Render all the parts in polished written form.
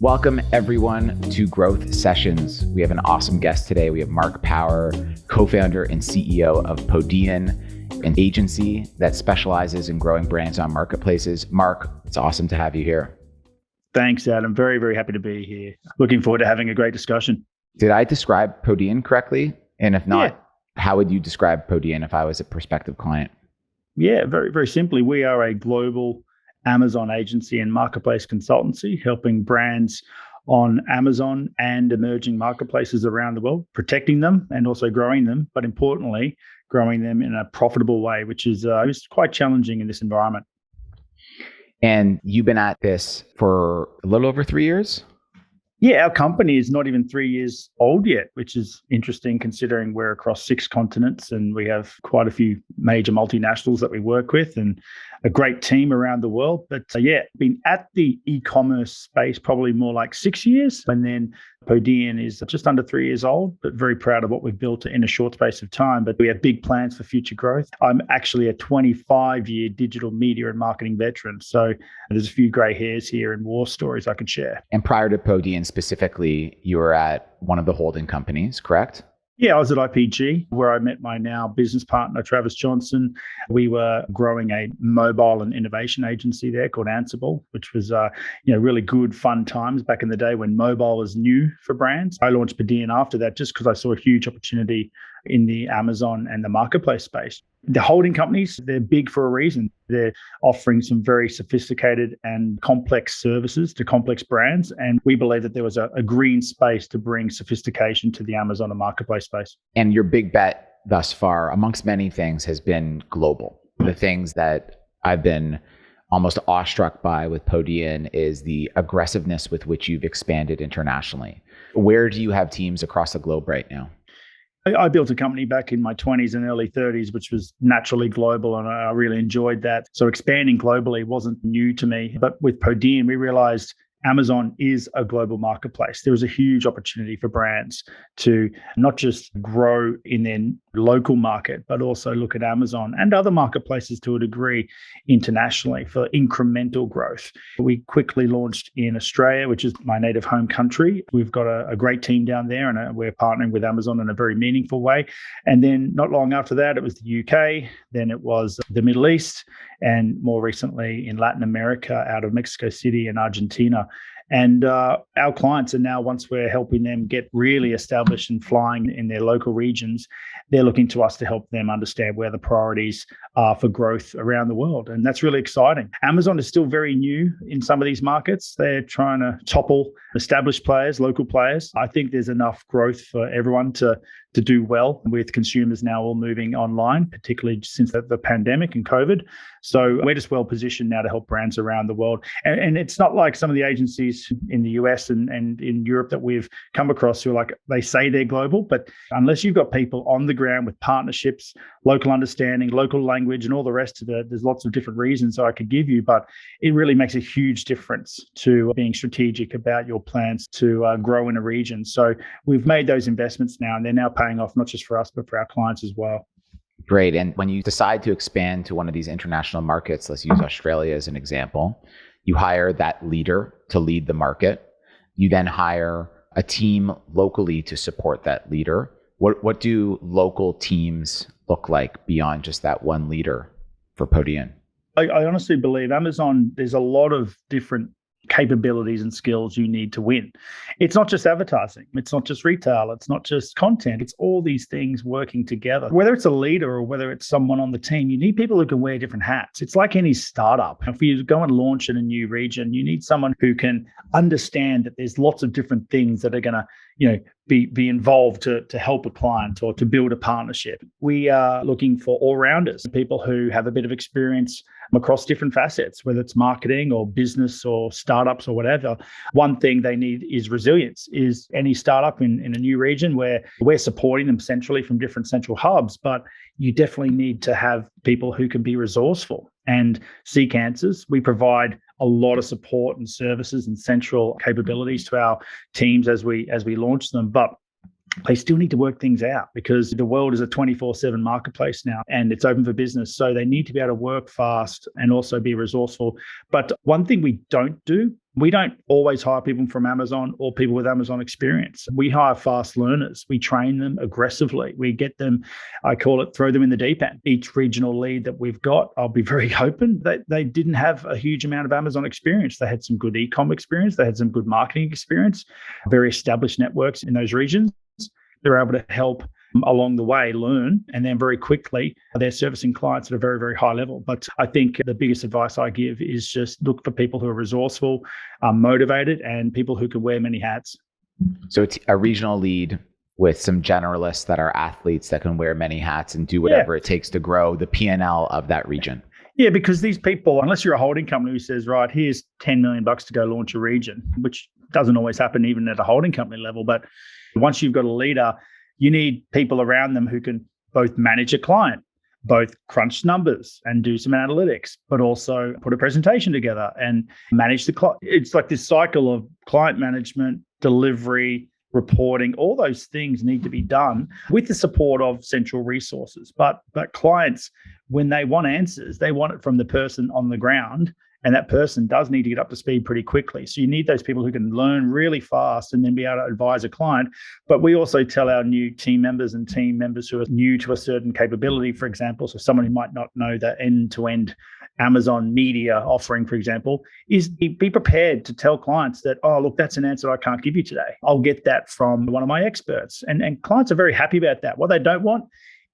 Welcome everyone to Growth Sessions. We have an awesome guest today. We have Mark Power, co-founder and CEO of Podean, an agency that specializes in growing brands on marketplaces. Mark, it's awesome to have you here. Thanks, Adam. Very, very happy to be here. Looking forward to having a great discussion. Did I describe Podean correctly? And if not, How would you describe Podean if I was a prospective client? Yeah, very, very simply, we are a global Amazon agency and marketplace consultancy, helping brands on Amazon and emerging marketplaces around the world, protecting them and also growing them, but importantly, growing them in a profitable way, which is quite challenging in this environment. And you've been at this for a little over 3 years? Yeah, our company is not even 3 years old yet, which is interesting considering we're across 6 continents and we have quite a few major multinationals that we work with and a great team around the world. But been at the e-commerce space probably more like 6 years. And then Podean is just under 3 years old, but very proud of what we've built in a short space of time. But we have big plans for future growth. I'm actually a 25-year digital media and marketing veteran. So there's a few gray hairs here and war stories I could share. And prior to Podean specifically, you were at one of the holding companies, correct? Yeah, I was at IPG, where I met my now business partner, Travis Johnson. We were growing a mobile and innovation agency there called Ansible, which was really good, fun times back in the day when mobile was new for brands. I launched Podean after that just because I saw a huge opportunity in the Amazon and the marketplace space. The holding companies, they're big for a reason. They're offering some very sophisticated and complex services to complex brands. And we believe that there was a green space to bring sophistication to the Amazon and marketplace space. And your big bet thus far, amongst many things, has been global. The things that I've been almost awestruck by with Podean is the aggressiveness with which you've expanded internationally. Where do you have teams across the globe right now? I built a company back in my 20s and early 30s, which was naturally global, and I really enjoyed that. So expanding globally wasn't new to me. But with Podean, we realized Amazon is a global marketplace. There was a huge opportunity for brands to not just grow in their local market, but also look at Amazon and other marketplaces to a degree internationally for incremental growth. We quickly launched in Australia, which is my native home country. We've got a great team down there and we're partnering with Amazon in a very meaningful way. And then not long after that, it was the UK, then it was the Middle East, and more recently in Latin America, out of Mexico City and Argentina. And our clients are now, once we're helping them get really established and flying in their local regions, they're looking to us to help them understand where the priorities are for growth around the world. And that's really exciting. Amazon is still very new in some of these markets. They're trying to topple established players, local players. I think there's enough growth for everyone to do well, with consumers now all moving online, particularly since the pandemic and COVID. So we're just well positioned now to help brands around the world. And it's not like some of the agencies in the US and in Europe that we've come across who are like, they say they're global, but unless you've got people on the ground with partnerships, local understanding, local language, and all the rest of it, there's lots of different reasons I could give you, but it really makes a huge difference to being strategic about your plans to grow in a region. So we've made those investments now, and they're now paying off not just for us, but for our clients as well. Great. And when you decide to expand to one of these international markets, let's use Australia as an example, you hire that leader to lead the market. You then hire a team locally to support that leader. What do local teams look like beyond just that one leader for Podean? I honestly believe Amazon, there's a lot of different capabilities and skills you need to win. It's not just advertising. It's not just retail. It's not just content. It's all these things working together. Whether it's a leader or whether it's someone on the team, you need people who can wear different hats. It's like any startup. If you go and launch in a new region, you need someone who can understand that there's lots of different things that are going to, be involved to help a client or to build a partnership. We are looking for all-rounders, people who have a bit of experience across different facets, whether it's marketing or business or startups or whatever. One thing they need is resilience. Is any startup in a new region where we're supporting them centrally from different central hubs, but you definitely need to have people who can be resourceful and seek answers. We provide a lot of support and services and central capabilities to our teams as we launch them, but they still need to work things out because the world is a 24/7 marketplace now and it's open for business. So they need to be able to work fast and also be resourceful. But one thing we don't do We don't always hire people from Amazon or people with Amazon experience. We hire fast learners. We train them aggressively. We get them, I call it, throw them in the deep end. Each regional lead that we've got, I'll be very open, they didn't have a huge amount of Amazon experience. They had some good e-com experience. They had some good marketing experience, very established networks in those regions. They're able to help along the way learn, and then very quickly they're servicing clients at a very, very high level. But I think the biggest advice I give is just look for people who are resourceful, motivated, and people who can wear many hats. So it's a regional lead with some generalists that are athletes that can wear many hats and do whatever it takes to grow the P&L of that region. Yeah, because these people, unless you're a holding company who says, right, here's $10 million to go launch a region, which doesn't always happen even at a holding company level. But once you've got a leader, you need people around them who can both manage a client, both crunch numbers and do some analytics, but also put a presentation together and manage the client. It's like this cycle of client management, delivery, reporting. All those things need to be done with the support of central resources. But clients, when they want answers, they want it from the person on the ground. And that person does need to get up to speed pretty quickly. So you need those people who can learn really fast and then be able to advise a client. But we also tell our new team members and team members who are new to a certain capability, for example, so someone who might not know the end-to-end Amazon media offering, for example, is be prepared to tell clients that, oh, look, that's an answer I can't give you today. I'll get that from one of my experts. And clients are very happy about that. What they don't want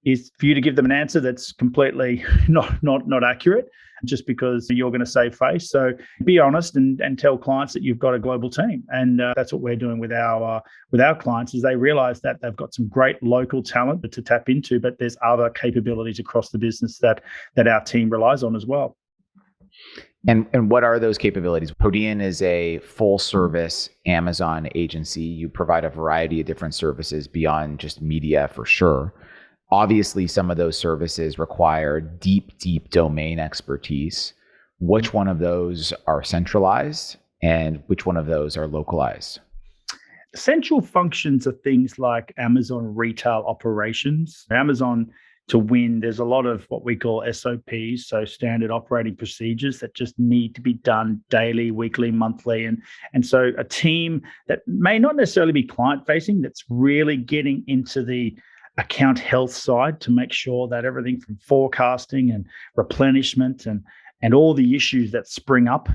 is for you to give them an answer that's completely not accurate, just because you're going to save face. So be honest and tell clients that you've got a global team. And that's what we're doing with our clients, is they realize that they've got some great local talent to tap into, but there's other capabilities across the business that our team relies on as well. And what are those capabilities? Podean is a full service Amazon agency. You provide a variety of different services beyond just media, for sure. Obviously, some of those services require deep domain expertise. Which one of those are centralized and which one of those are localized? Central functions are things like Amazon retail operations. Amazon, to win, there's a lot of what we call SOPs, so standard operating procedures that just need to be done daily, weekly, monthly. And so a team that may not necessarily be client-facing, that's really getting into the account health side to make sure that everything from forecasting and replenishment and all the issues that spring up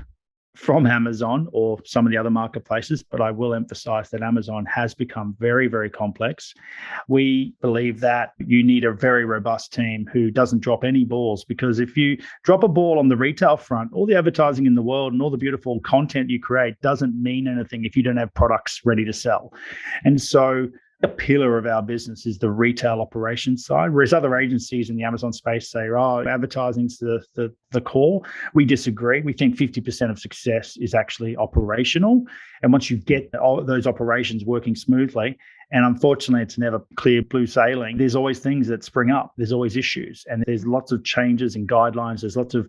from Amazon or some of the other marketplaces, but I will emphasize that Amazon has become very, very complex. We believe that you need a very robust team who doesn't drop any balls, because if you drop a ball on the retail front, all the advertising in the world and all the beautiful content you create doesn't mean anything if you don't have products ready to sell. And so a pillar of our business is the retail operations side, whereas other agencies in the Amazon space say, oh, advertising's the core. We disagree. We think 50% of success is actually operational. And once you get all those operations working smoothly, and unfortunately, it's never clear blue sailing. There's always things that spring up. There's always issues. And there's lots of changes in guidelines. There's lots of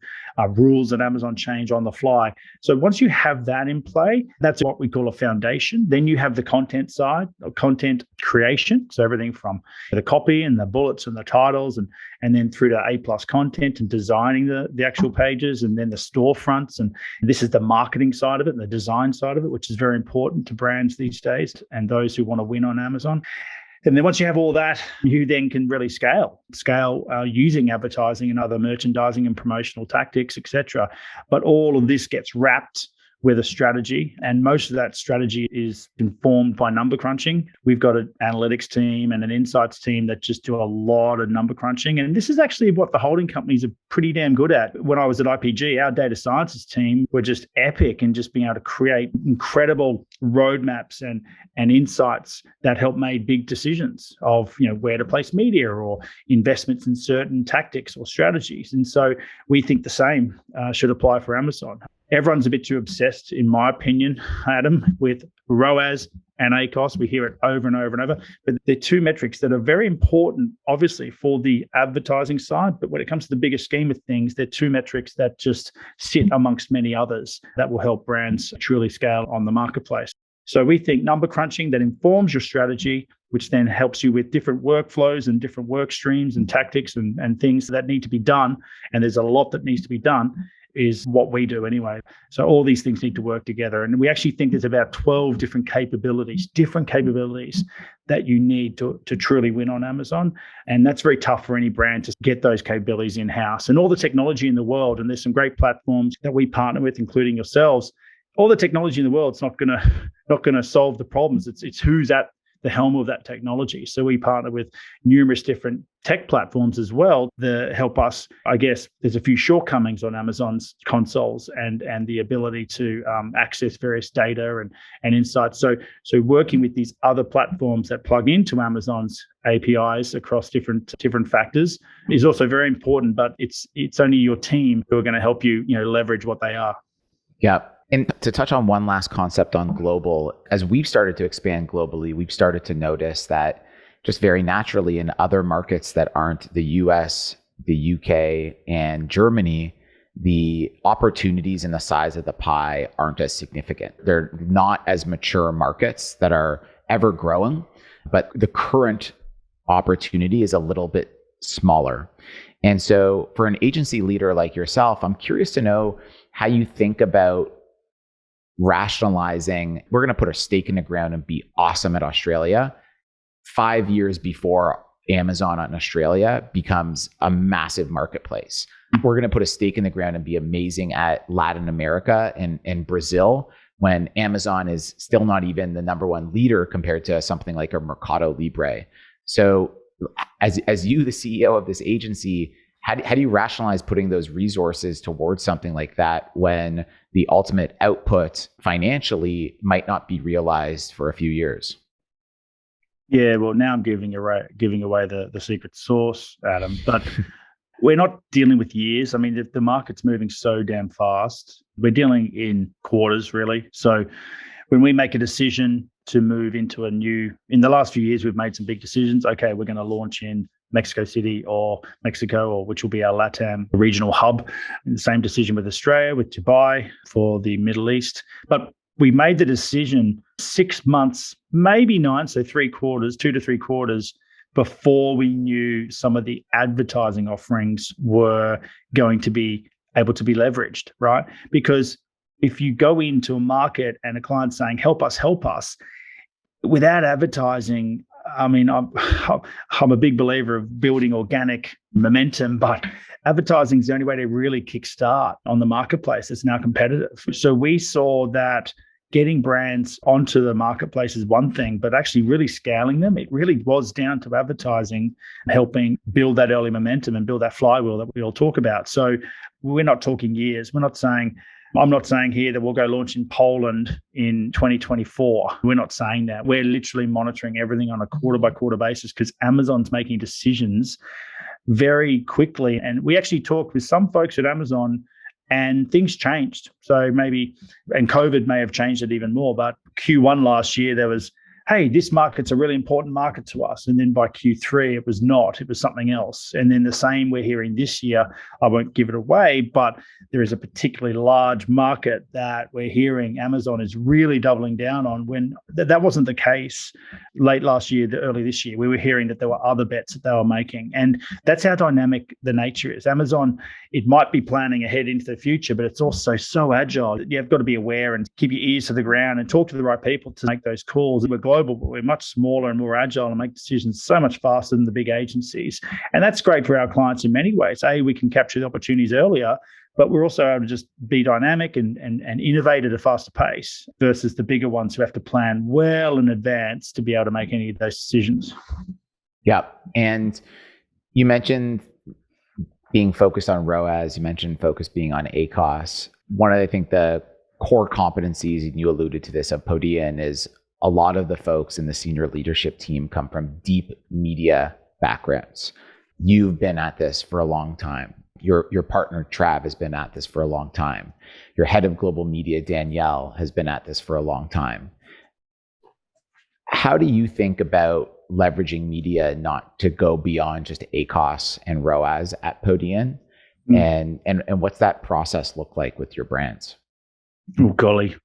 rules that Amazon change on the fly. So once you have that in play, that's what we call a foundation. Then you have the content side, content creation. So everything from the copy and the bullets and the titles and then through to A+ content and designing the actual pages, and then the storefronts. And this is the marketing side of it and the design side of it, which is very important to brands these days and those who want to win on Amazon. And then once you have all that, you then can really scale using advertising and other merchandising and promotional tactics, etc. But all of this gets wrapped with a strategy, and most of that strategy is informed by number crunching. We've got an analytics team and an insights team that just do a lot of number crunching, and this is actually what the holding companies are pretty damn good at. When I was at IPG, our data sciences team were just epic in just being able to create incredible roadmaps and insights that help make big decisions of, where to place media or investments in certain tactics or strategies. And so we think the same should apply for Amazon. Everyone's a bit too obsessed, in my opinion, Adam, with ROAS and ACOS. We hear it over and over and over, but they're two metrics that are very important, obviously, for the advertising side. But when it comes to the bigger scheme of things, they're two metrics that just sit amongst many others that will help brands truly scale on the marketplace. So we think number crunching that informs your strategy, which then helps you with different workflows and different work streams and tactics and things that need to be done. And there's a lot that needs to be done. is what we do anyway. So all these things need to work together. And we actually think there's about 12 different capabilities that you need to truly win on Amazon. And that's very tough for any brand to get those capabilities in-house. And all the technology in the world, and there's some great platforms that we partner with, including yourselves. All the technology in the world is not gonna solve the problems. It's who's at the helm of that technology. So we partner with numerous different tech platforms as well that help us. I guess there's a few shortcomings on Amazon's consoles and the ability to access various data and insights. So working with these other platforms that plug into Amazon's APIs across different factors is also very important. But it's only your team who are going to help you leverage what they are. Yeah. And to touch on one last concept on global, as we've started to expand globally, we've started to notice that just very naturally in other markets that aren't the US, the UK, and Germany, the opportunities and the size of the pie aren't as significant. They're not as mature markets that are ever growing, but the current opportunity is a little bit smaller. And so for an agency leader like yourself, I'm curious to know how you think about rationalizing, we're going to put a stake in the ground and be awesome at Australia 5 years before Amazon in Australia becomes a massive marketplace. We're going to put a stake in the ground and be amazing at Latin America and Brazil when Amazon is still not even the number one leader compared to something like a Mercado Libre. So as you, the CEO of this agency, how do you rationalize putting those resources towards something like that when the ultimate output financially might not be realized for a few years? Yeah, well, now I'm giving away the secret sauce, Adam. But we're not dealing with years. I mean, the market's moving so damn fast. We're dealing in quarters, really. So when we make a decision to move into in the last few years, we've made some big decisions. Okay, we're going to launch in Mexico City or Mexico, or which will be our LATAM regional hub. And the same decision with Australia, with Dubai for the Middle East. But we made the decision 6 months, maybe 9, so 2 to 3 quarters before we knew some of the advertising offerings were going to be able to be leveraged, right? Because if you go into a market and a client's saying, help us, without advertising, I mean, I'm a big believer of building organic momentum, but advertising is the only way to really kickstart on the marketplace. It's now competitive. So we saw that getting brands onto the marketplace is one thing, but actually really scaling them, it really was down to advertising, helping build that early momentum and build that flywheel that we all talk about. So we're not talking years. I'm not saying here that we'll go launch in Poland in 2024. We're not saying that. We're literally monitoring everything on a quarter by quarter basis because Amazon's making decisions very quickly. And we actually talked with some folks at Amazon and things changed. So and COVID may have changed it even more, but Q1 last year, there was, hey, this market's a really important market to us. And then by Q3, it was not, it was something else. And then the same we're hearing this year, I won't give it away, but there is a particularly large market that we're hearing Amazon is really doubling down on when that wasn't the case late last year, early this year. We were hearing that there were other bets that they were making. And that's how dynamic the nature is. Amazon, it might be planning ahead into the future, but it's also so agile. You've got to be aware and keep your ears to the ground and talk to the right people to make those calls. We're global, but we're much smaller and more agile and make decisions so much faster than the big agencies. And that's great for our clients in many ways. We can capture the opportunities earlier, but we're also able to just be dynamic and innovate at a faster pace versus the bigger ones who have to plan well in advance to be able to make any of those decisions. Yeah. And you mentioned being focused on ROAS, you mentioned focus being on ACOS. One of, I think, the core competencies, and you alluded to this, of Podean is a lot of the folks in the senior leadership team come from deep media backgrounds. You've been at this for a long time. Your partner, Trav, has been at this for a long time. Your head of global media, Danielle, has been at this for a long time. How do you think about leveraging media not to go beyond just ACOS and ROAS at Podean? And what's that process look like with your brands? Oh, golly.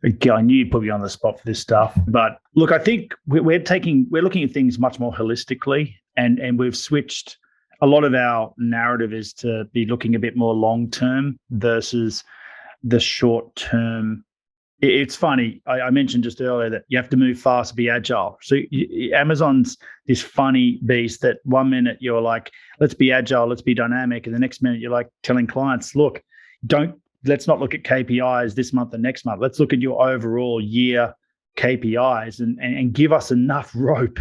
I knew you'd put me on the spot for this stuff. But look, I think we're looking at things much more holistically, and we've switched a lot of our narrative is to be looking a bit more long-term versus the short-term. It's funny. I mentioned just earlier that you have to move fast, be agile. So Amazon's this funny beast that 1 minute you're like, let's be agile, let's be dynamic. And the next minute you're like telling clients, look, let's not look at KPIs this month and next month. Let's look at your overall year KPIs and give us enough rope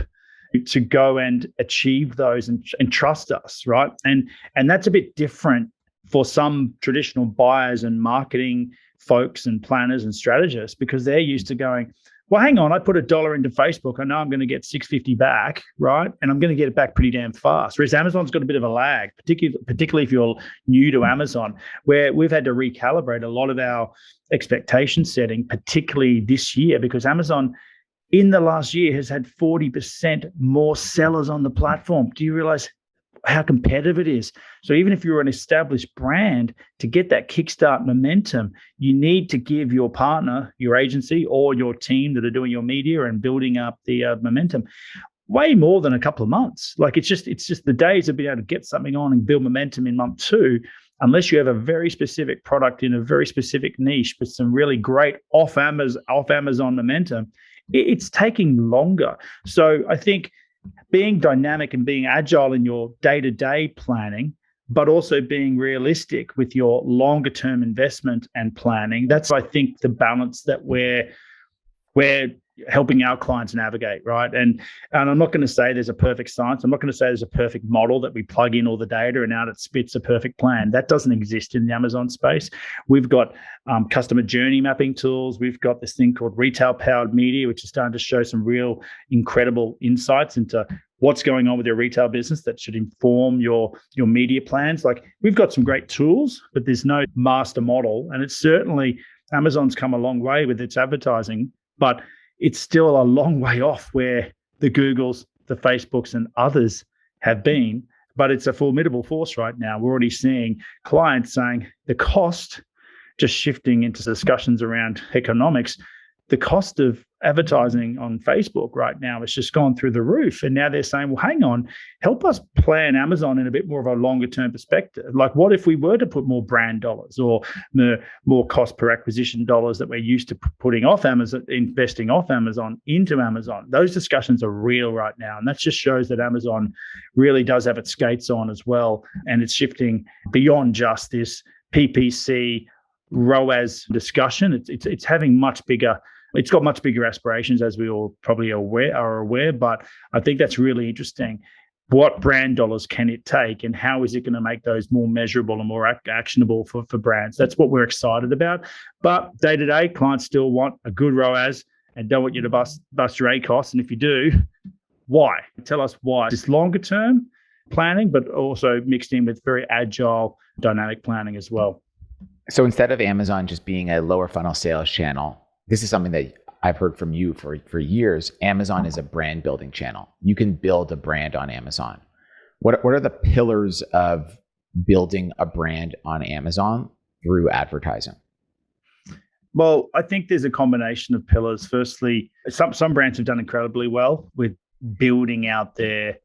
to go and achieve those and trust us, right? And that's a bit different for some traditional buyers and marketing folks and planners and strategists, because they're used to going, well, hang on, I put $1 into Facebook. I know I'm going to get $6.50 back, right? And I'm going to get it back pretty damn fast. Whereas Amazon's got a bit of a lag, particularly if you're new to Amazon, where we've had to recalibrate a lot of our expectation setting, particularly this year, because Amazon in the last year has had 40% more sellers on the platform. Do you realize how competitive it is? So even if you're an established brand, to get that kickstart momentum, you need to give your partner, your agency, or your team that are doing your media and building up the momentum way more than a couple of months. Like it's just the days of being able to get something on and build momentum in month 2, unless you have a very specific product in a very specific niche with some really great off Amazon momentum, it's taking longer. So I think being dynamic and being agile in your day-to-day planning, but also being realistic with your longer-term investment and planning, that's, I think, the balance that we're helping our clients navigate, right? And I'm not going to say there's a perfect science. I'm not going to say there's a perfect model that we plug in all the data and out it spits a perfect plan. That doesn't exist in the Amazon space. We've got customer journey mapping tools. We've got this thing called retail-powered media, which is starting to show some real incredible insights into what's going on with your retail business that should inform your media plans. Like, we've got some great tools, but there's no master model. And it's certainly, Amazon's come a long way with its advertising, but it's still a long way off where the Googles, the Facebooks, and others have been. But it's a formidable force right now. We're already seeing clients saying the cost, just shifting into discussions around economics, the cost of advertising on Facebook right now has just gone through the roof. And now they're saying, well, hang on, help us plan Amazon in a bit more of a longer term perspective. Like, what if we were to put more brand dollars or more cost per acquisition dollars that we're used to putting off Amazon, investing off Amazon into Amazon? Those discussions are real right now. And that just shows that Amazon really does have its skates on as well. And it's shifting beyond just this PPC ROAS discussion. It's having much bigger. It's got much bigger aspirations, as we all probably are aware, but I think that's really interesting. What brand dollars can it take, and how is it going to make those more measurable and more actionable for brands? That's what we're excited about. But day-to-day, clients still want a good ROAS and don't want you to bust your ACOS. And if you do, why? Tell us why. This longer-term planning, but also mixed in with very agile, dynamic planning as well. So instead of Amazon just being a lower funnel sales channel, this is something that I've heard from you for years. Amazon is a brand building channel. You can build a brand on Amazon. What are the pillars of building a brand on Amazon through advertising? Well, I think there's a combination of pillars. Firstly, some brands have done incredibly well with building out their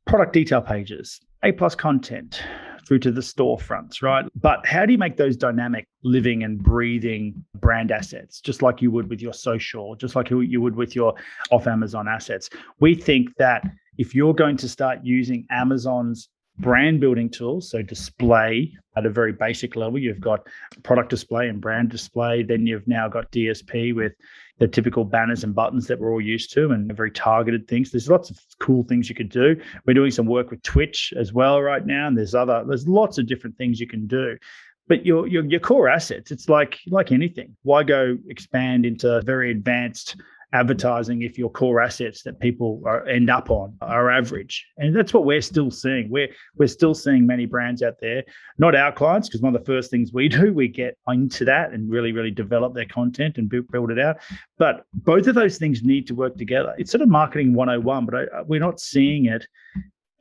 product detail pages, A+ content, through to the storefronts, right? But how do you make those dynamic, living and breathing brand assets, just like you would with your social, just like you would with your off Amazon assets? We think that if you're going to start using Amazon's brand building tools, so display at a very basic level, you've got product display and brand display, then you've now got DSP with the typical banners and buttons that we're all used to and very targeted things. There's lots of cool things you could do. We're doing some work with Twitch as well right now, and there's lots of different things you can do. But your core assets, it's like anything. Why go expand into very advanced advertising if your core assets that people end up on are average? And that's what we're still seeing. We're still seeing many brands out there, not our clients, because one of the first things we do, we get into that and really, really develop their content and build it out. But both of those things need to work together. It's sort of marketing 101, but we're not seeing it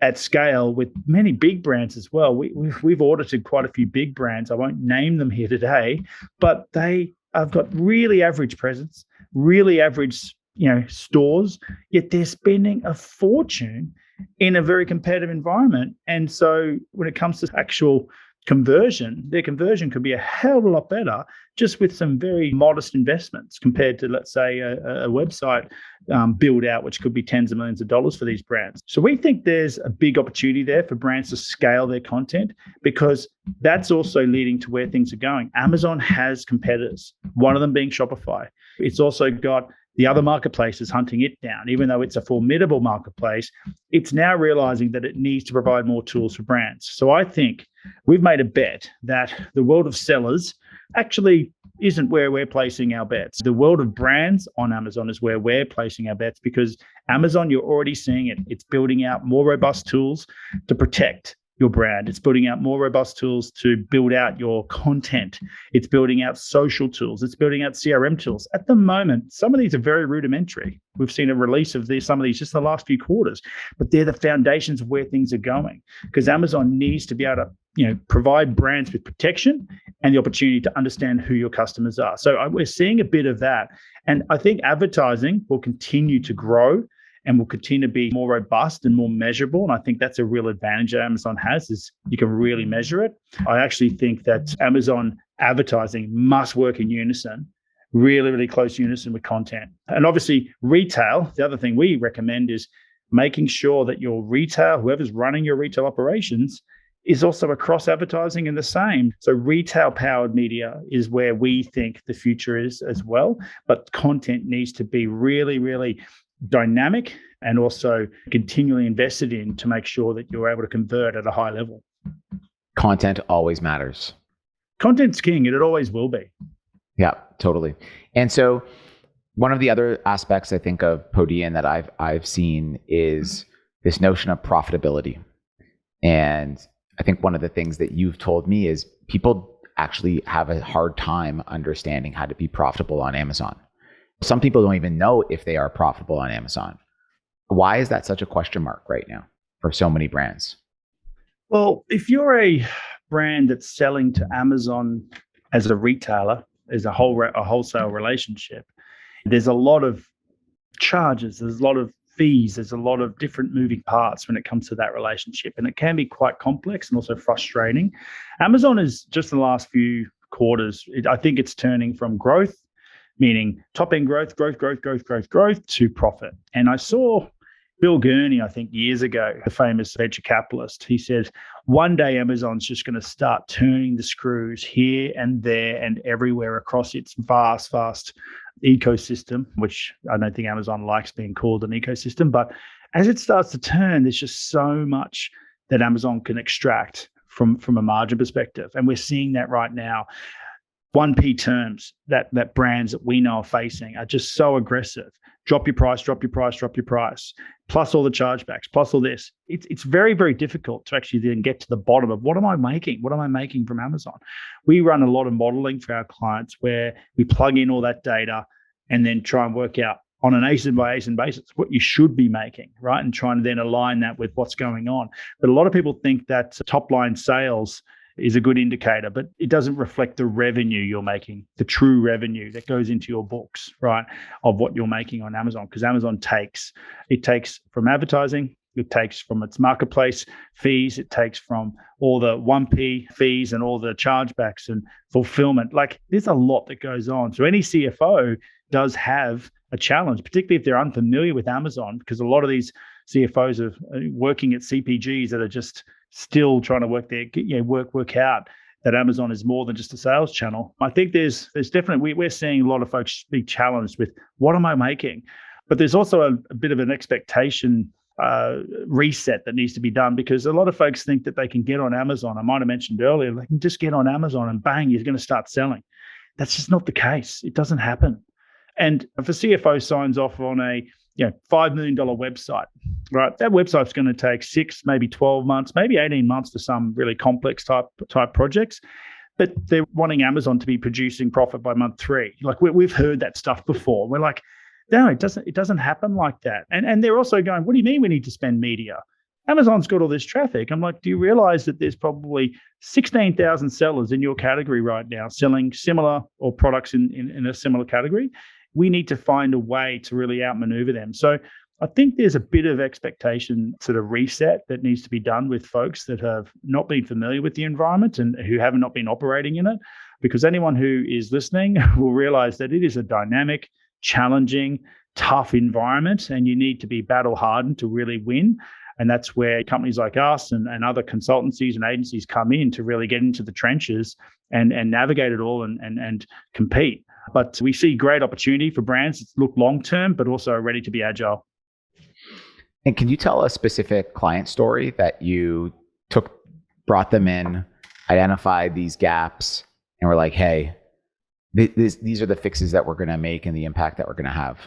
at scale with many big brands as well. We've audited quite a few big brands. I won't name them here today, but they have got really average presence, really average, stores, yet they're spending a fortune in a very competitive environment. And so when it comes to actual conversion, their conversion could be a hell of a lot better just with some very modest investments compared to, let's say, a website build out, which could be tens of millions of dollars for these brands. So we think there's a big opportunity there for brands to scale their content, because that's also leading to where things are going. Amazon has competitors, one of them being Shopify. It's also got the other marketplaces hunting it down. Even though it's a formidable marketplace, it's now realizing that it needs to provide more tools for brands. So I think we've made a bet that the world of sellers actually isn't where we're placing our bets. The world of brands on Amazon is where we're placing our bets, because Amazon, you're already seeing it. It's building out more robust tools to protect your brand. It's building out more robust tools to build out your content. It's building out social tools. It's building out CRM tools. At the moment, some of these are very rudimentary. We've seen a release of some of these just the last few quarters, but they're the foundations of where things are going, because Amazon needs to be able to provide brands with protection and the opportunity to understand who your customers are. So we're seeing a bit of that. And I think advertising will continue to grow and will continue to be more robust and more measurable. And I think that's a real advantage that Amazon has, is you can really measure it. I actually think that Amazon advertising must work in unison, really, really close unison with content. And obviously retail, the other thing we recommend is making sure that your retail, whoever's running your retail operations, is also across advertising and the same. So retail powered media is where we think the future is as well. But content needs to be really, really dynamic and also continually invested in to make sure that you're able to convert at a high level. Content always matters. Content's king, and it always will be. Yeah, totally. And so one of the other aspects I think of Podean that I've seen is this notion of profitability. And I think one of the things that you've told me is people actually have a hard time understanding how to be profitable on Amazon. Some people don't even know if they are profitable on Amazon. Why is that such a question mark right now for so many brands? Well, if you're a brand that's selling to Amazon as a retailer, as a wholesale relationship, there's a lot of charges, there's a lot of fees, there's a lot of different moving parts when it comes to that relationship. And it can be quite complex and also frustrating. Amazon is just in the last few quarters, I think it's turning from growth, meaning top-end growth, to profit. And I saw Bill Gurney, I think years ago, the famous venture capitalist, he said, one day Amazon's just going to start turning the screws here and there and everywhere across its vast ecosystem, which I don't think Amazon likes being called an ecosystem. But as it starts to turn, there's just so much that Amazon can extract from a margin perspective. And we're seeing that right now. 1P terms that brands that we know are facing are just so aggressive. Drop your price, plus all the chargebacks, plus all this. It's very, very difficult to actually then get to the bottom of what am I making? What am I making from Amazon? We run a lot of modeling for our clients where we plug in all that data and then try and work out on an ASIN by ASIN basis what you should be making, right? And trying to then align that with what's going on. But a lot of people think that top line sales is a good indicator, but it doesn't reflect the revenue you're making, the true revenue that goes into your books, right, of what you're making on Amazon. Because Amazon takes from advertising, it takes from its marketplace fees, it takes from all the 1P fees and all the chargebacks and fulfillment. Like there's a lot that goes on. So any CFO does have a challenge, particularly if they're unfamiliar with Amazon, because a lot of these CFOs are working at CPGs that are just still trying to work out that Amazon is more than just a sales channel. I think there's definitely, we're seeing a lot of folks be challenged with what am I making? But there's also a bit of an expectation reset that needs to be done, because a lot of folks think that they can get on Amazon. I might have mentioned earlier, they can just get on Amazon and bang, you're going to start selling. That's just not the case. It doesn't happen. And if a CFO signs off on a $5 million website, right? That website's going to take 6, maybe 12 months, maybe 18 months for some really complex type projects. But they're wanting Amazon to be producing profit by month 3. Like we've heard that stuff before. We're like, no, it doesn't happen like that. And they're also going, what do you mean we need to spend media? Amazon's got all this traffic. I'm like, do you realize that there's probably 16,000 sellers in your category right now selling similar or products in a similar category? We need to find a way to really outmaneuver them. So I think there's a bit of expectation sort of reset that needs to be done with folks that have not been familiar with the environment and who have not been operating in it, because anyone who is listening will realize that it is a dynamic, challenging, tough environment, and you need to be battle hardened to really win. And that's where companies like us and other consultancies and agencies come in to really get into the trenches and navigate it all and compete. But we see great opportunity for brands that look long-term, but also are ready to be agile. And can you tell a specific client story that you brought them in, identified these gaps, and were like, hey, these are the fixes that we're going to make and the impact that we're going to have?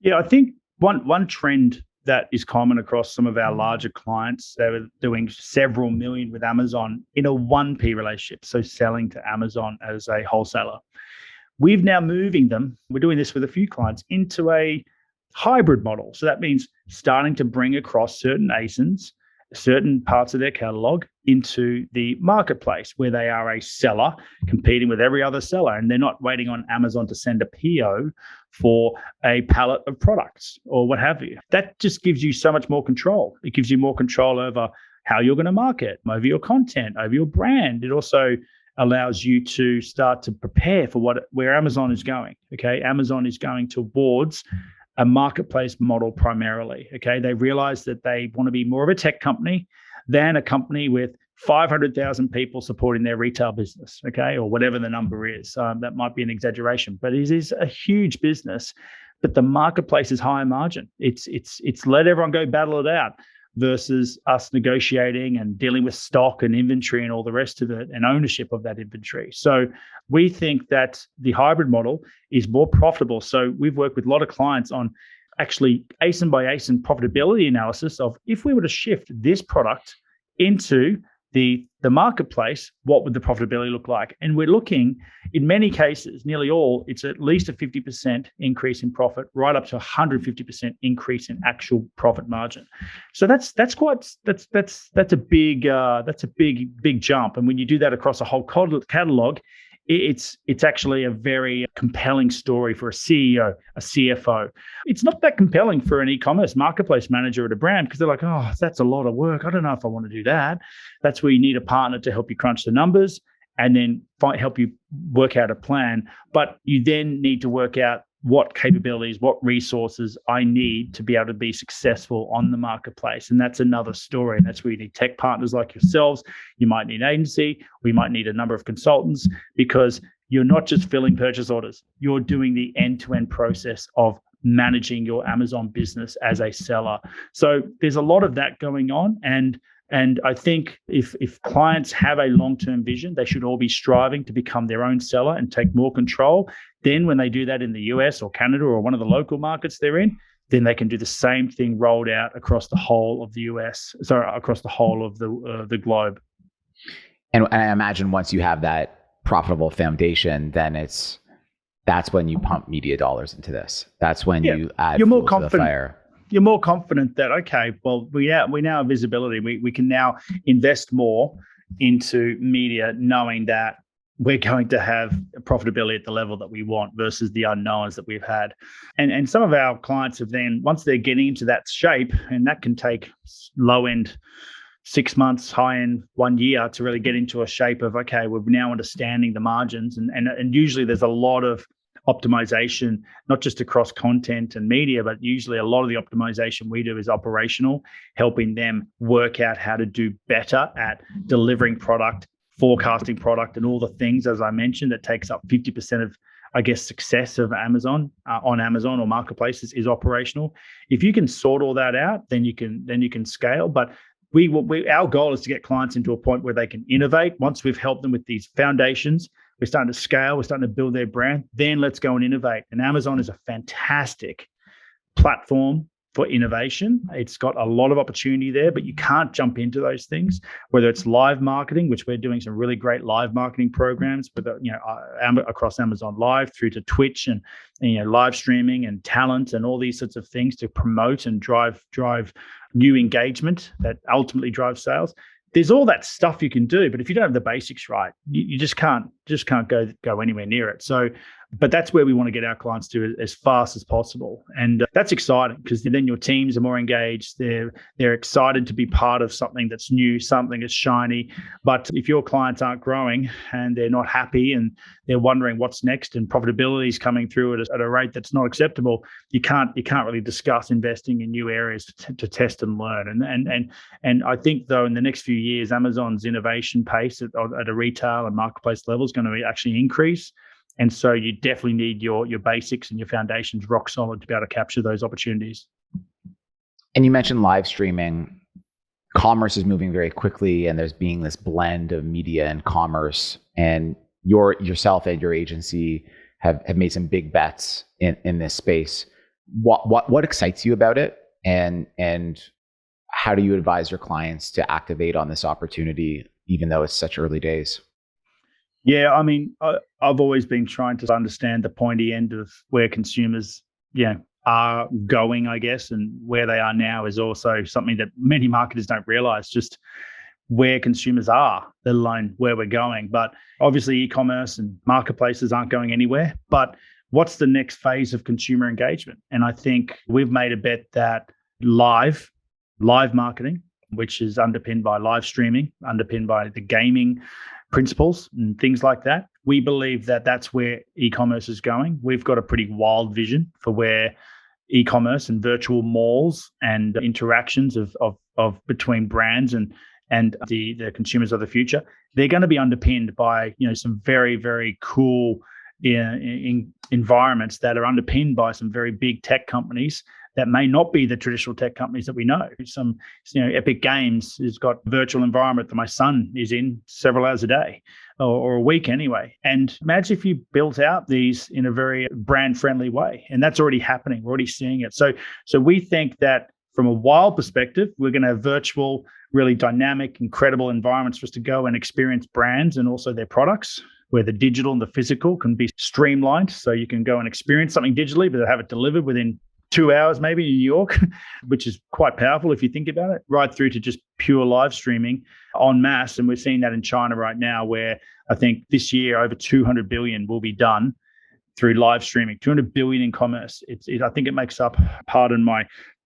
Yeah, I think one trend that is common across some of our larger clients, they were doing several million with Amazon in a 1P relationship, so selling to Amazon as a wholesaler. We've now moving them, we're doing this with a few clients, into a hybrid model. So that means starting to bring across certain ASINs, certain parts of their catalog into the marketplace where they are a seller competing with every other seller, and they're not waiting on Amazon to send a PO for a pallet of products or what have you. That just gives you so much more control. It gives you more control over how you're going to market, over your content, over your brand. It also allows you to start to prepare for where Amazon is going. Okay, Amazon is going towards a marketplace model primarily. Okay, they realize that they want to be more of a tech company than a company with 500,000 people supporting their retail business. Okay, or whatever the number is. That might be an exaggeration, but it is a huge business. But the marketplace is higher margin. It's let everyone go battle it out versus us negotiating and dealing with stock and inventory and all the rest of it and ownership of that inventory. So we think that the hybrid model is more profitable. So we've worked with a lot of clients on actually ASIN by ASIN profitability analysis of if we were to shift this product into the marketplace, what would the profitability look like? And we're looking, in many cases, nearly all, it's at least a 50% increase in profit, right up to 150% increase in actual profit margin. So that's a big jump. And when you do that across a whole catalog, it's actually a very compelling story for a CEO, a CFO. It's not that compelling for an e-commerce marketplace manager at a brand because they're like, oh, that's a lot of work. I don't know if I want to do that. That's where you need a partner to help you crunch the numbers and then help you work out a plan. But you then need to work out what capabilities, what resources I need to be able to be successful on the marketplace. And that's another story. And that's where you need tech partners like yourselves. You might need an agency. We might need a number of consultants because you're not just filling purchase orders. You're doing the end-to-end process of managing your Amazon business as a seller. So there's a lot of that going on. And I think if clients have a long-term vision, they should all be striving to become their own seller and take more control. Then when they do that in the US or Canada or one of the local markets they're in, then they can do the same thing rolled out across the whole of the across the whole of the globe. And I imagine once you have that profitable foundation, then that's when you pump media dollars into this. That's when you add fuel to the fire. You're more confident that, okay, well, we now have visibility. We can now invest more into media knowing that we're going to have profitability at the level that we want versus the unknowns that we've had. And some of our clients have then, once they're getting into that shape, and that can take low end 6 months, high end 1 year to really get into a shape of, okay, we're now understanding the margins. And usually there's a lot of optimization, not just across content and media, but usually a lot of the optimization we do is operational, helping them work out how to do better at delivering product, forecasting product, and all the things, as I mentioned, that takes up 50% of, I guess, success of Amazon on Amazon or marketplaces is operational. If you can sort all that out, then you can scale. But our goal is to get clients into a point where they can innovate. Once we've helped them with these foundations, we're starting to scale, we're starting to build their brand, then let's go and innovate. And Amazon is a fantastic platform for innovation. It's got a lot of opportunity there, but you can't jump into those things, whether it's live marketing, which we're doing some really great live marketing programs with, across Amazon Live through to Twitch and live streaming and talent and all these sorts of things to promote and drive new engagement that ultimately drives sales. There's all that stuff you can do, but if you don't have the basics right, you just can't go anywhere near it. So But that's where we want to get our clients to as fast as possible. And that's exciting because then your teams are more engaged. They're excited to be part of something that's new, something that's shiny. But if your clients aren't growing and they're not happy and they're wondering what's next and profitability is coming through at a rate that's not acceptable, you can't really discuss investing in new areas to test and learn. And I think, though, in the next few years, Amazon's innovation pace at a retail and marketplace level is going to actually increase. And so you definitely need your basics and your foundations rock solid to be able to capture those opportunities. And you mentioned live streaming. Commerce is moving very quickly, and there's being this blend of media and commerce. And yourself and your agency have made some big bets in this space. What excites you about it, and how do you advise your clients to activate on this opportunity, even though it's such early days? Yeah, I mean, I've always been trying to understand the pointy end of where consumers, are going, I guess, and where they are now is also something that many marketers don't realize, just where consumers are, let alone where we're going. But obviously, e-commerce and marketplaces aren't going anywhere. But what's the next phase of consumer engagement? And I think we've made a bet that live marketing, which is underpinned by live streaming, underpinned by the gaming principles and things like that. We believe that that's where e-commerce is going. We've got a pretty wild vision for where e-commerce and virtual malls and interactions of between brands and the consumers of the future, they're going to be underpinned by some very, very cool environments that are underpinned by some very big tech companies that may not be the traditional tech companies that we know. Some, Epic Games has got a virtual environment that my son is in several hours a day or a week anyway. And imagine if you built out these in a very brand-friendly way. And that's already happening. We're already seeing it. So we think that from a wild perspective, we're going to have virtual, really dynamic, incredible environments for us to go and experience brands and also their products, where the digital and the physical can be streamlined. So you can go and experience something digitally, but have it delivered within 2 hours maybe in New York, which is quite powerful if you think about it, right through to just pure live streaming en masse. And we're seeing that in China right now, where I think this year over 200 billion will be done through live streaming, 200 billion in commerce. I think it makes up, pardon my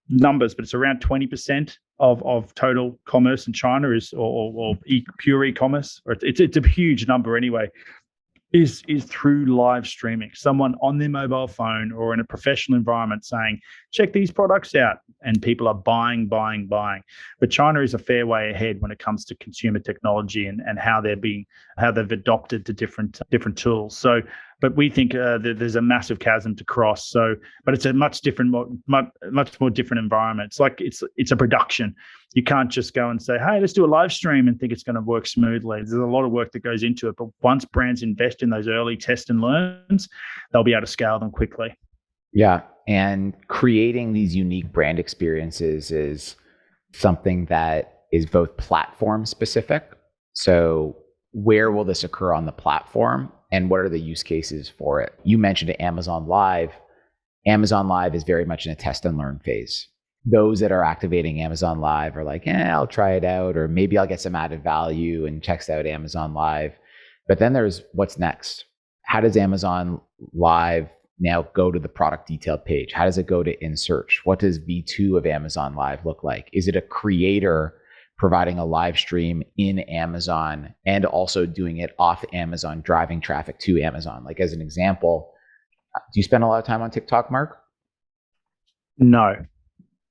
numbers, but it's around 20% of total commerce in China or pure e-commerce. Or it's a huge number anyway. Is through live streaming. Someone on their mobile phone or in a professional environment saying, check these products out, and people are buying. But China is a fair way ahead when it comes to consumer technology and how they've adopted to different tools. So, but we think that there's a massive chasm to cross. So, but it's a much more different environment. It's like it's a production. You can't just go and say, hey, let's do a live stream and think it's going to work smoothly. There's a lot of work that goes into it. But once brands invest in those early test and learns, they'll be able to scale them quickly. Yeah. And creating these unique brand experiences is something that is both platform specific. So where will this occur on the platform, and what are the use cases for it? You mentioned Amazon Live. Amazon Live is very much in a test and learn phase. Those that are activating Amazon Live are like, I'll try it out, or maybe I'll get some added value and checks out Amazon Live. But then there's what's next. How does Amazon Live now go to the product detail page? How does it go to in search? What does V2 of Amazon Live look like? Is it a creator providing a live stream in Amazon and also doing it off Amazon, driving traffic to Amazon? Like, as an example, do you spend a lot of time on TikTok, Mark? No.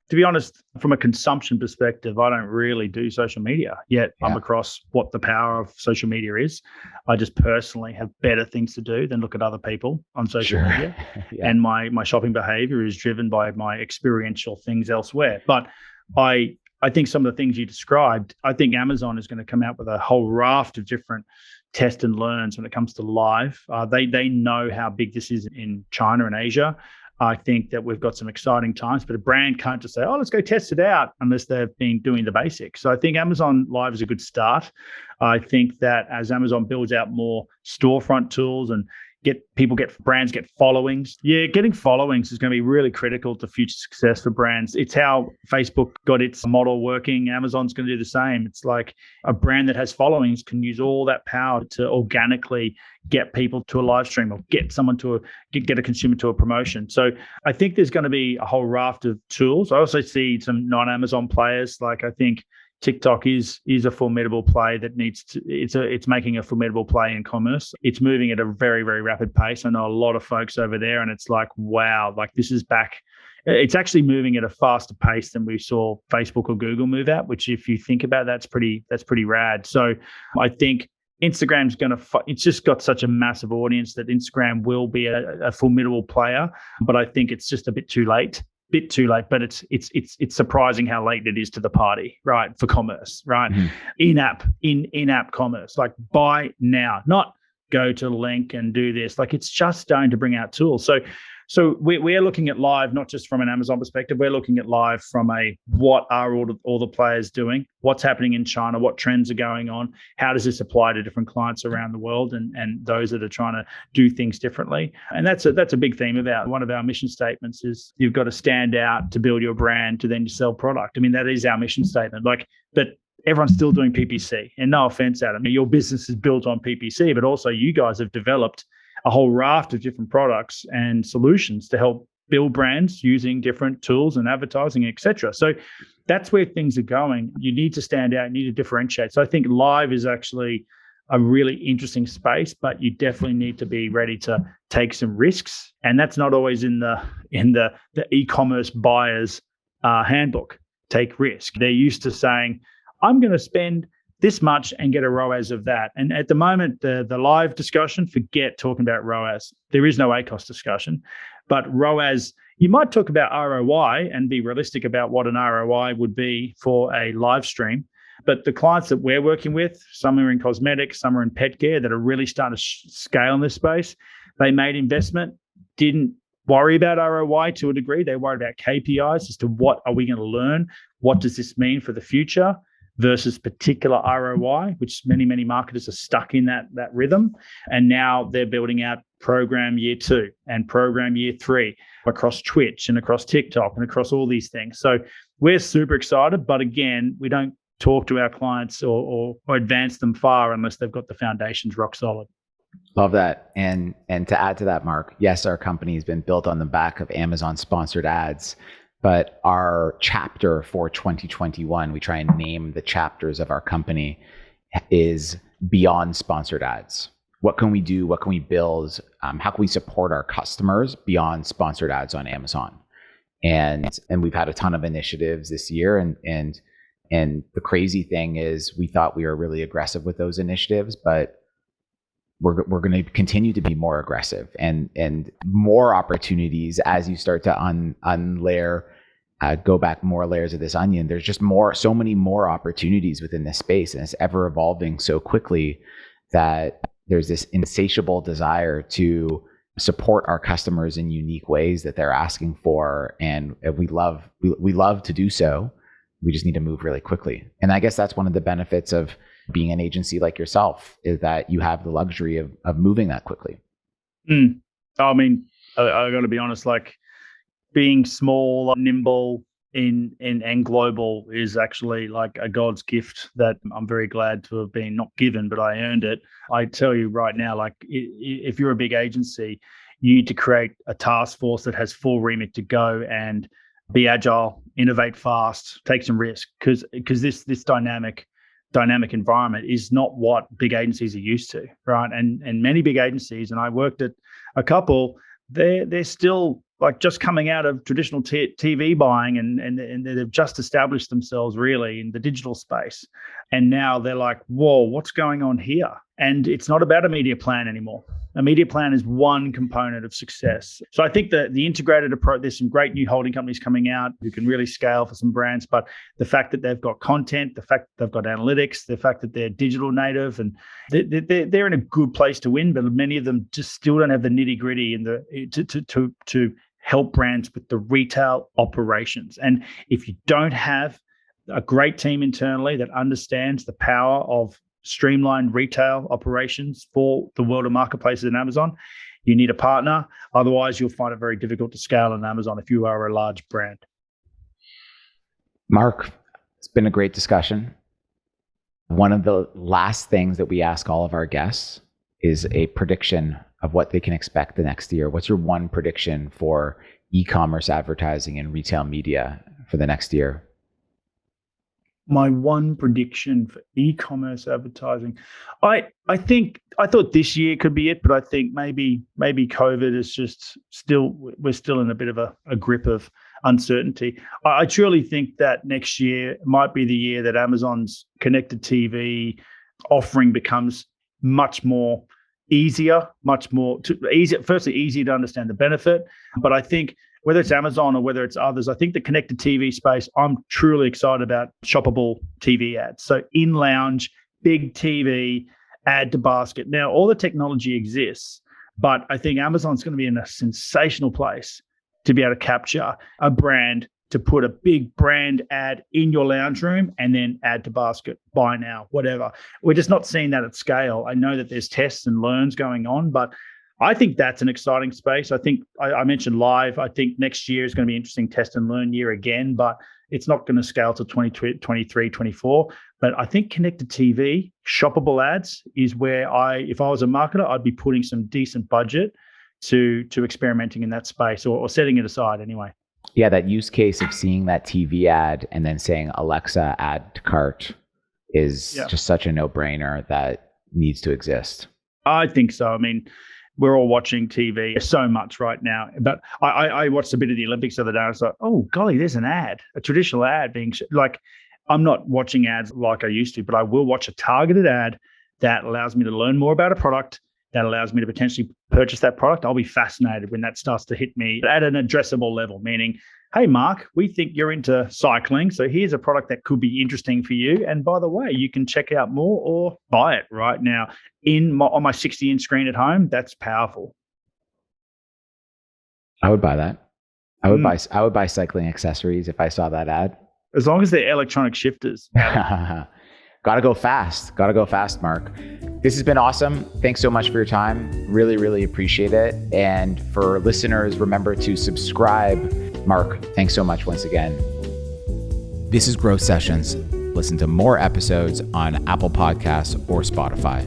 To be honest, from a consumption perspective, I don't really do social media yet. Yeah. I'm across what the power of social media is. I just personally have better things to do than look at other people on social media. Yeah. And my shopping behavior is driven by my experiential things elsewhere. But I think some of the things you described, I think Amazon is going to come out with a whole raft of different test and learns when it comes to live. They know how big this is in China and Asia. I think that we've got some exciting times, but a brand can't just say, let's go test it out unless they've been doing the basics. So I think Amazon Live is a good start. I think that as Amazon builds out more storefront tools and brands get followings. Yeah, getting followings is going to be really critical to future success for brands. It's how Facebook got its model working. Amazon's going to do the same. It's like a brand that has followings can use all that power to organically get people to a live stream or get someone to get a consumer to a promotion. So I think there's going to be a whole raft of tools. I also see some non-Amazon players. Like I think TikTok is a formidable play that needs to. It's making a formidable play in commerce. It's moving at a very, very rapid pace. I know a lot of folks over there, and it's like, wow, like this is back. It's actually moving at a faster pace than we saw Facebook or Google move at. Which, if you think about that's pretty rad. So, I think Instagram's going to. It's just got such a massive audience that Instagram will be a formidable player, but I think it's just a bit too late. But it's surprising how late it is to the party, right? For commerce, right? Mm-hmm. In-app commerce, like buy now, not go to the link and do this. Like it's just starting to bring out tools. So we're looking at live, not just from an Amazon perspective. We're looking at live from what are all the players doing? What's happening in China? What trends are going on? How does this apply to different clients around the world and those that are trying to do things differently? And that's a big theme about one of our mission statements is you've got to stand out to build your brand to then you sell product. I mean, that is our mission statement. But everyone's still doing PPC. And no offense, Adam, your business is built on PPC, but also you guys have developed a whole raft of different products and solutions to help build brands using different tools and advertising, et cetera. So that's where things are going. You need to stand out, you need to differentiate. So I think live is actually a really interesting space, but you definitely need to be ready to take some risks. And that's not always in the e-commerce buyer's handbook. Take risk. They're used to saying, I'm going to spend this much and get a ROAS of that. And at the moment, the live discussion, forget talking about ROAS. There is no ACOS discussion. But ROAS, you might talk about ROI and be realistic about what an ROI would be for a live stream. But the clients that we're working with, some are in cosmetics, some are in pet care that are really starting to scale in this space. They made investment, didn't worry about ROI to a degree. They worried about KPIs as to what are we going to learn? What does this mean for the future? Versus particular ROI, which many marketers are stuck in that rhythm. And now they're building out program year 2 and program year 3 across Twitch and across TikTok and across all these things. So we're super excited, but again, we don't talk to our clients or advance them far unless they've got the foundations rock solid. Love that. And to add to that, Mark, yes, our company has been built on the back of Amazon sponsored ads. But our chapter for 2021, we try and name the chapters of our company, is beyond sponsored ads. What can we do? What can we build? How can we support our customers beyond sponsored ads on Amazon? And we've had a ton of initiatives this year. And the crazy thing is we thought we were really aggressive with those initiatives, but we're going to continue to be more aggressive and more opportunities as you start to unlayer, go back more layers of this onion. There's just so many more opportunities within this space, and it's ever evolving so quickly that there's this insatiable desire to support our customers in unique ways that they're asking for, and we love to do so. We just need to move really quickly, and I guess that's one of the benefits of being an agency like yourself, is that you have the luxury of moving that quickly. I mean, I got to be honest, like being small, nimble and global is actually like a God's gift that I'm very glad to have been not given, but I earned it. I tell you right now, like if you're a big agency, you need to create a task force that has full remit to go and be agile, innovate fast, take some risk, because this dynamic environment is not what big agencies are used to, right? And many big agencies, and I worked at a couple, they're still like just coming out of traditional TV buying, and they've just established themselves really in the digital space. And now they're like, whoa, what's going on here? And it's not about a media plan anymore. A media plan is one component of success. So I think that the integrated approach, there's some great new holding companies coming out who can really scale for some brands, but the fact that they've got content, the fact that they've got analytics, the fact that they're digital native, and they're in a good place to win, but many of them just still don't have the nitty gritty and to help brands with the retail operations. And if you don't have a great team internally that understands the power of streamlined retail operations for the world of marketplaces in Amazon, you need a partner. Otherwise, you'll find it very difficult to scale on Amazon if you are a large brand. Mark, it's been a great discussion. One of the last things that we ask all of our guests is a prediction of what they can expect the next year. What's your one prediction for e-commerce advertising and retail media for the next year? My one prediction for e-commerce advertising, I thought this year could be it, but I think maybe COVID is just we're still in a bit of a grip of uncertainty. I truly think that next year might be the year that Amazon's connected TV offering becomes much more easier to understand the benefit. But I think whether it's Amazon or whether it's others, I think the connected TV space, I'm truly excited about shoppable TV ads. So in lounge, big TV, add to basket. Now, all the technology exists, but I think Amazon's going to be in a sensational place to be able to capture a brand, to put a big brand ad in your lounge room and then add to basket, buy now, whatever. We're just not seeing that at scale. I know that there's tests and learns going on, but I think that's an exciting space. I think I mentioned live. I think next year is going to be an interesting test and learn year again, but it's not going to scale to 2023, 24. But I think connected TV, shoppable ads is where if I was a marketer, I'd be putting some decent budget to experimenting in that space or setting it aside anyway. Yeah, that use case of seeing that TV ad and then saying, Alexa, add to cart is just such a no-brainer that needs to exist. I think so. I mean, we're all watching TV so much right now. But I watched a bit of the Olympics the other day. I was like, oh, golly, there's an ad, a traditional ad being like, I'm not watching ads like I used to, but I will watch a targeted ad that allows me to learn more about a product, that allows me to potentially purchase that product. I'll be fascinated when that starts to hit me at an addressable level, meaning, hey, Mark, we think you're into cycling. So here's a product that could be interesting for you. And by the way, you can check out more or buy it right now on my 60-inch screen at home. That's powerful. I would buy that. I would buy cycling accessories if I saw that ad. As long as they're electronic shifters. Gotta go fast, Mark. This has been awesome. Thanks so much for your time. Really, really appreciate it. And for listeners, remember to subscribe. Mark, thanks so much once again. This is Growth Sessions. Listen to more episodes on Apple Podcasts or Spotify.